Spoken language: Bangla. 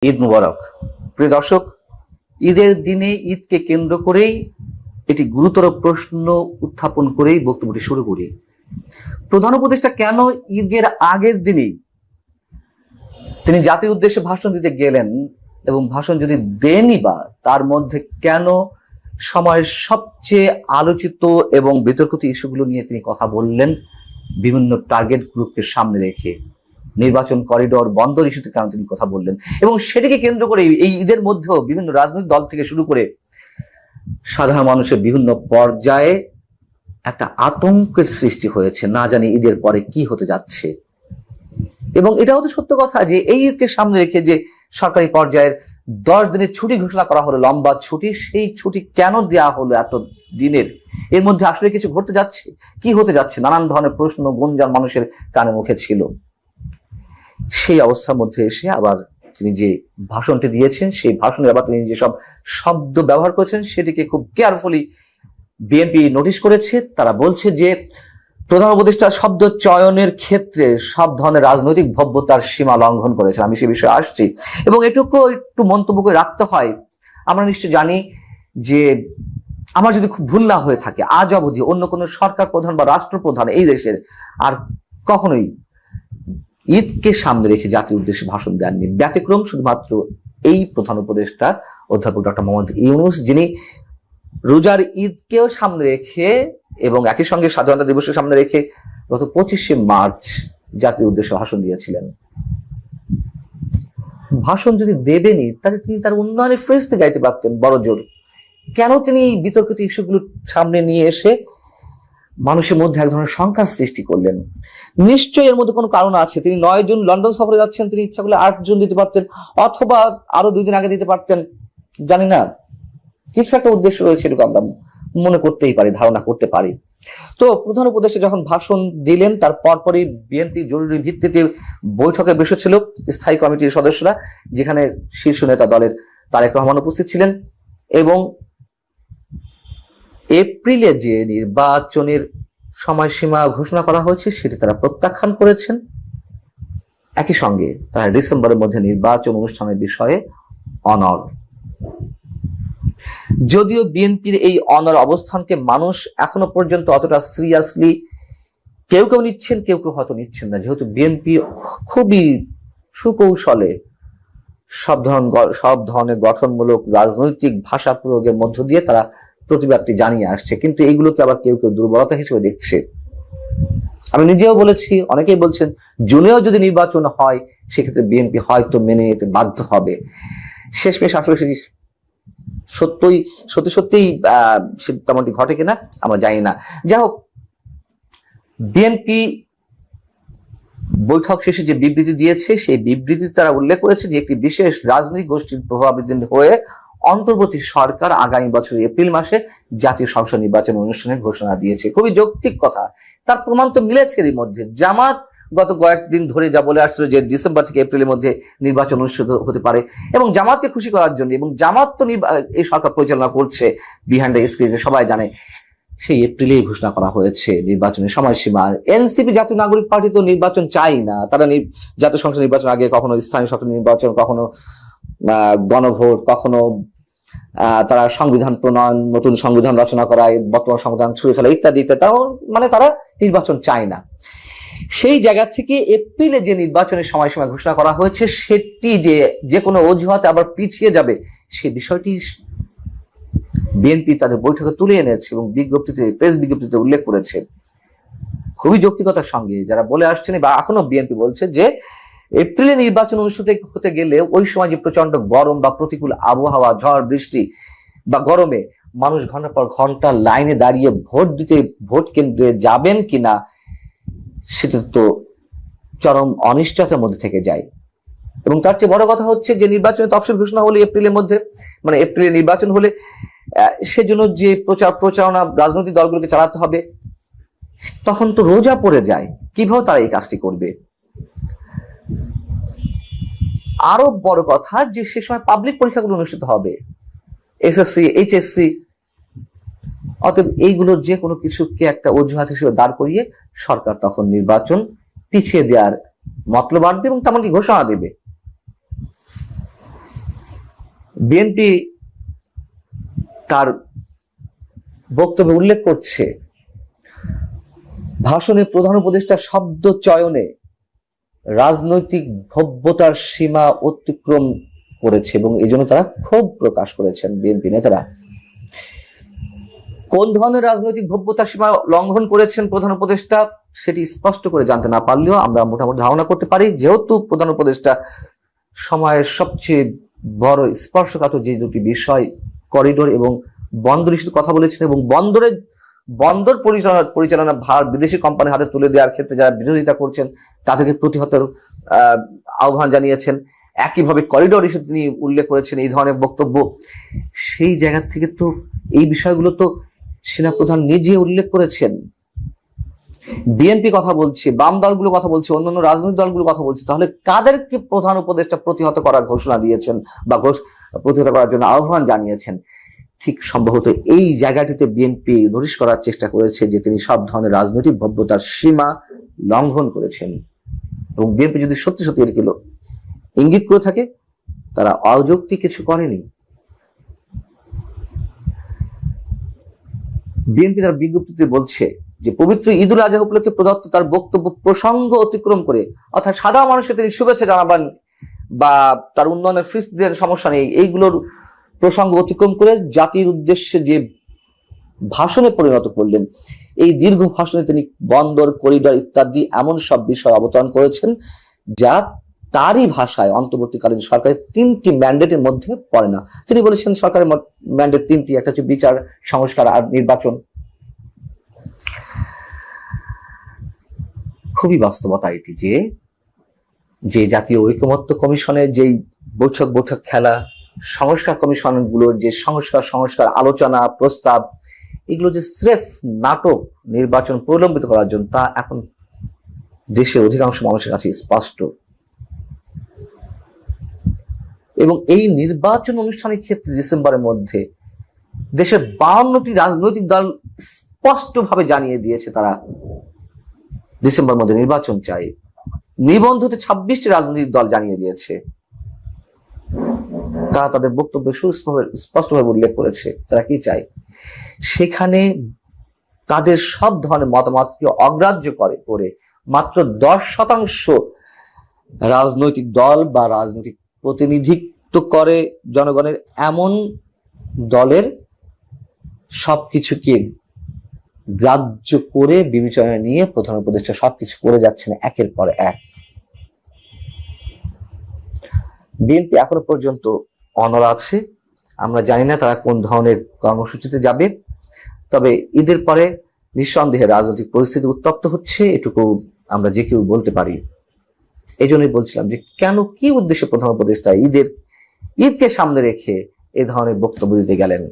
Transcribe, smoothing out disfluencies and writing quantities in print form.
ঈদ মুবারক। প্রিয় দর্শক, ঈদের দিনে ঈদকে কেন্দ্র করেই এটি গুরুতর প্রশ্ন উত্থাপন করেই বক্তব্যটি শুরু করি। প্রধান উপদেষ্টা কেন ঈদের আগের দিনেই তিনি জাতির উদ্দেশ্যে ভাষণ দিতে গেলেন, এবং ভাষণ যদি দেনই বা তার মধ্যে কেন সময়ের সবচেয়ে আলোচিত এবং বিতর্কিত ইস্যুগুলো নিয়ে তিনি কথা বললেন, বিভিন্ন টার্গেট গ্রুপকে সামনে রেখে নির্বাচন করিডোর বন্দর ইস্যুতে কেন তিনি কথা বললেন, এবং সেটিকে কেন্দ্র করে এই ঈদের মধ্যেও বিভিন্ন রাজনৈতিক দল থেকে শুরু করে সাধারণ মানুষের বিভিন্ন পর্যায়ে একটা আতঙ্কের সৃষ্টি হয়েছে, না জানি ঈদের পরে কি হতে যাচ্ছে। এবং এটাও তো সত্য কথা যে এই ঈদকে সামনে রেখে যে সরকারি পর্যায়ের 10 দিনের ছুটি ঘোষণা করা হলো, লম্বা ছুটি, সেই ছুটি কেন দেওয়া হলো এত দিনের? এর মধ্যে আসলে কিছু ঘটতে যাচ্ছে, কি হতে যাচ্ছে? নানান ধরনের প্রশ্ন গুঞ্জন মানুষের কানে মুখে ছিল। সেই অবস্থার মধ্যে এসে আবার তিনি যে ভাষণটি দিয়েছেন, সেই ভাষণে আবার তিনি যেসব শব্দ ব্যবহার করেছেন সেটিকে খুব কেয়ারফুলি বিএনপি নোটিশ করেছে। তারা বলছে যে প্রধান উপদেষ্টা শব্দ চয়নের ক্ষেত্রে সব ধরনের রাজনৈতিক ভব্যতার সীমা লঙ্ঘন করেছেন। আমি সে বিষয়ে আসছি, এবং এটুকু একটু মন্তব্য করে রাখতে হয়। আমরা নিশ্চয় জানি যে আমার যদি খুব ভুল না হয়ে থাকে, আজ অবধি অন্য কোনো সরকার প্রধান বা রাষ্ট্রপ্রধান এই দেশের আর কখনোই ঈদকে সামনে রেখে জাতির উদ্দেশ্যে ভাষণ দেননি। ব্যতিক্রম শুধুমাত্র এই প্রধান উপদেষ্টা অধ্যাপক ডক্টর মোহাম্মদ ইউনূস, যিনি রোজার ঈদকেও সামনে রেখে এবং একই সঙ্গে স্বাধীনতা দিবসকে সামনে রেখে গত 25শে মার্চ জাতির উদ্দেশ্যে ভাষণ দিয়েছিলেন। ভাষণ যদি দেবেনি তাহলে তিনি তার উন্নয়নের ফ্রেজতে গাইতে পারতেন বড় জোর। কেন তিনি বিতর্কিত ইস্যুগুলো সামনে নিয়ে এসে মানুষের মধ্যে এক ধরনের শঙ্কার সৃষ্টি করলেন? নিশ্চয়ই এর মধ্যে কোনো কারণ আছে। তিনি 9 জুন লন্ডন সফরে যাচ্ছেন, তিনি ইচ্ছা করলে 8 জুন দিতে পারতেন, অথবা আরো 2 দিন আগে দিতে পারতেন, জানি না। কিছু একটা উদ্দেশ্য রয়েছে, এটুকু আমরা মনে করতেই পারি, ধারণা করতে পারি। তো প্রধান উপদেষ্টা যখন ভাষণ দিলেন তার পরপরই বিএনপি জরুরি ভিত্তিতে বৈঠকে বসেছিল স্থায়ী কমিটির সদস্যরা, যেখানে শীর্ষ নেতা দলের তারেক রহমান উপস্থিত ছিলেন, এবং এপ্রিলে যে নির্বাচনের সময়সীমা ঘোষণা করা হয়েছে সেটি তারা প্রত্যাখ্যান করেছেন। একই সঙ্গে তারা ডিসেম্বরের মধ্যে নির্বাচন অনুষ্ঠানের বিষয়ে অনড়। যদিও বিএনপির এই অনড় অবস্থানকে মানুষ এখনো পর্যন্ত অতটা সিরিয়াসলি কেউ কেউ নিচ্ছেন, কেউ কেউ হয়তো নিচ্ছেন না, যেহেতু বিএনপি খুবই সুকৌশলে সব ধরনের গঠনমূলক রাজনৈতিক ভাষা প্রয়োগের মধ্য দিয়ে তারা প্রতিবাদটি জানিয়ে আসছে। কিন্তু এইগুলোকে আবার কেউ কেউ দুর্বলতা হিসেবে দেখছে। আমি নিজেও বলেছি, অনেকেই বলছেন জুনেও যদি নির্বাচন হয় সেক্ষেত্রে বিএনপি হয়তো মেনে নিতে বাধ্য হবে। শেষমেশ আসলে সেটি সত্যিই তেমনটি ঘটে কিনা আমরা জানি না। যাই হোক, বিএনপি বৈঠক শেষে যে বিবৃতি দিয়েছে সেই বিবৃতিতে তারা উল্লেখ করেছে যে একটি বিশেষ রাজনৈতিক গোষ্ঠীর প্রভাবিত হয়ে অন্তর্বর্তী সরকার আগামী বছরের এপ্রিল মাসে জাতীয় সংসদ নির্বাচন অনুষ্ঠানের ঘোষণা দিয়েছে। খুবই যৌক্তিক কথা। তার প্রমাণ তো মিলেছে এর মধ্যে। জামাত গত কয়েকদিন ধরে যা বলে আসছিল যে ডিসেম্বর থেকে এপ্রিলের মধ্যে নির্বাচন অনুষ্ঠিত হতে পারে, এবং জামাতকে খুশি করার জন্য, এবং জামাত তো এই সরকার পরিচালনা করছে বিহাইন্ড দ্য স্ক্রিনে, সবাই জানে, সেই এপ্রিলেই ঘোষণা করা হয়েছে নির্বাচনের সময়সীমা। এনসিপি জাতীয় নাগরিক পার্টি তো নির্বাচন চাই না। তারা জাতীয় সংসদ নির্বাচন আগে কখনো স্থানীয় সংসদ নির্বাচন, কখনো গণভোট, কখনো তারা সংবিধান প্রণয়ন, নতুন সংবিধান রচনা করায়, বর্তমান সংবিধান ছুঁড়ে ফেলা ইত্যাদি ইত্যাদি। মানে তারা নির্বাচন চায় না। সেই জায়গা থেকে এপ্রিলে যে নির্বাচনের সময়সীমা ঘোষণা করা হয়েছে সেটি যে কোনো অজুহাতে আবার পিছিয়ে যাবে, সে বিষয়টি বিএনপি তাদের বৈঠকে তুলে এনেছে এবং প্রেস বিজ্ঞপ্তিতে উল্লেখ করেছে। খুবই যৌক্তিকতার সঙ্গে যারা বলে আসছেন, বা এখনো বিএনপি বলছে যে এপ্রিলে নির্বাচন অনুষ্ঠিত হতে গেলে ওই সময় যে প্রচন্ড গরম বা প্রতিকূল আবহাওয়া, ঝড় বৃষ্টি বা গরমে মানুষ ঘন্টার পর ঘন্টা লাইনে দাঁড়িয়ে ভোট কেন্দ্রে যাবেন কিনা সেটা তো চরম অনিশ্চয়তার মধ্যে থেকে যায়। এবং তার চেয়ে বড় কথা হচ্ছে যে নির্বাচনের তফসিল ঘোষণা হলে এপ্রিলের মধ্যে, মানে এপ্রিলে নির্বাচন হলে সেজন্য যে প্রচারণা রাজনৈতিক দলগুলোকে চালাতে হবে, তখন তো রোজা পড়ে যায়। কিভাবে তারা এই কাজটি করবে? আরো বড় কথা যে সে সময় পাবলিক পরীক্ষাগুলো অনুষ্ঠিত হবে, এসএসসি, এইচএসসি। অতএব এইগুলোর যে কোনো কিছুকে একটা অজুহাত হিসেবে দাঁড় করিয়ে সরকার তখন নির্বাচন পিছিয়ে দেওয়ার মতলব আনবে এবং তেমনকি ঘোষণা দেবে। বিএনপি তার বক্তব্যে উল্লেখ করছে, ভাষণে প্রধান উপদেষ্টা শব্দ চয়নে রাজনৈতিক ভব্যতার সীমা অতিক্রম করেছে এবং এই জন্য তারা ক্ষোভ প্রকাশ করেছেন। বিএনপি নেতারা কোন ধরনের রাজনৈতিক ভব্যতার সীমা লঙ্ঘন করেছেন প্রধান উপদেষ্টা সেটি স্পষ্ট করে জানতে না পারলেও আমরা মোটামুটি ধারণা করতে পারি, যেহেতু প্রধান উপদেষ্টা সময়ের সবচেয়ে বড় স্পর্শকাতর যে দুটি বিষয় করিডোর এবং বন্দর ইস্যুর কথা বলেছেন এবং বন্দর পরিচালনা ভার বিদেশি কোম্পানির হাতে তুলে দেওয়ার ক্ষেত্রে যারা বিরোধিতা করছেন তাদেরকে প্রতিহতের আহ্বান জানিয়েছেন। একইভাবে করিডোর ইস্যু তিনি উল্লেখ করেছেন এই ধরনের বক্তব্য। সেই জায়গা থেকে তো এই বিষয়গুলো তো সেনাপ্রধান নিজে উল্লেখ করেছেন। বিএনপি কথা বলছে, বাম দলগুলো কথা বলছে, অন্যান্য রাজনৈতিক দলগুলো কথা বলছে, তাহলে কাদেরকে প্রধান উপদেষ্টা প্রতিহত করার ঘোষণা দিয়েছেন বা প্রতিহত করার জন্য আহ্বান জানিয়েছেন? ঠিক সম্ভবত এই জায়গাটিতে বিএনপি নোটিশ করার চেষ্টা করেছে যে তিনি সব ধরনের রাজনৈতিক ভব্যতার সীমা লঙ্ঘন করেছেন এবং বিএনপি যদি সত্যি সত্যি এর কিলো ইঙ্গিত করে থাকে তারা অযৌক্তিক কিছু করেনি। বিএনপি তার বিজ্ঞপ্তিতে বলছে যে পবিত্র ঈদ উল আজহা উপলক্ষে প্রদত্ত তার বক্তব্য প্রসঙ্গ অতিক্রম করে, অর্থাৎ সাধারণ মানুষকে তিনি শুভেচ্ছা জানাবেন বা তার উন্নয়নের ফিস দেন সমস্যা নেই, এইগুলোর প্রসঙ্গ অতিক্রম করে জাতির উদ্দেশ্যে যে ভাষণে পরিণত করলেন, এই দীর্ঘ ভাষণে তিনি বন্দর, করিডোর ইত্যাদি এমন সব বিষয় অবতরণ করেছেন যা তারই ভাষায় অন্তর্বর্তীকালীন সরকারের 3টি ম্যান্ডেটের মধ্যে পড়ে না। তিনি বলেছেন সরকারের ম্যান্ডেট 3টি, একটা হচ্ছে বিচার, সংস্কার আর নির্বাচন। খুবই বাস্তবতা এটি যে জাতীয় ঐকমত্য কমিশনের যেই বৈঠক খেলা, সংস্কার কমিশন গুলোর যে সংস্কার আলোচনা প্রস্তাব, এগুলো যে স্রেফ নাটক নির্বাচন প্রলম্বিত করার জন্য, তা এখন দেশের অধিকাংশ মানুষের কাছে স্পষ্ট। এবং এই নির্বাচন অনুষ্ঠানের ক্ষেত্রে ডিসেম্বরের মধ্যে দেশের 52টি রাজনৈতিক দল স্পষ্টভাবে জানিয়ে দিয়েছে তারা ডিসেম্বর মধ্যে নির্বাচন চাই। নিবন্ধিত 26টি রাজনৈতিক দল জানিয়ে দিয়েছে, তারা তাদের বক্তব্যে স্পষ্টভাবে উল্লেখ করেছে তারা কি চায়। সেখানে তাদের সব ধরনের মতামতকে অগ্রাহ্য করে মাত্র 10% রাজনৈতিক দল বা রাজনৈতিক প্রতিনিধিত্ব করে জনগণের এমন দলের সবকিছুকে গ্রাহ্য করে বিবেচনায় নিয়ে প্রধান উপদেষ্টা সবকিছু করে যাচ্ছেন একের পর এক। বিএনপি এখনো পর্যন্ত অনড় আছে, আমরা জানি না তারা কোন ধরনের কর্মসূচিতে যাবে, তবে ঈদের পরে নিঃসন্দেহে রাজনৈতিক পরিস্থিতি উত্তপ্ত হচ্ছে, এটুকু আমরা যে কেউ বলতে পারি। এই জন্যই বলছিলাম যে কেন, কি উদ্দেশ্যে প্রধান উপদেষ্টা ঈদকে সামনে রেখে এ ধরনের বক্তব্য দিতে গেলেন।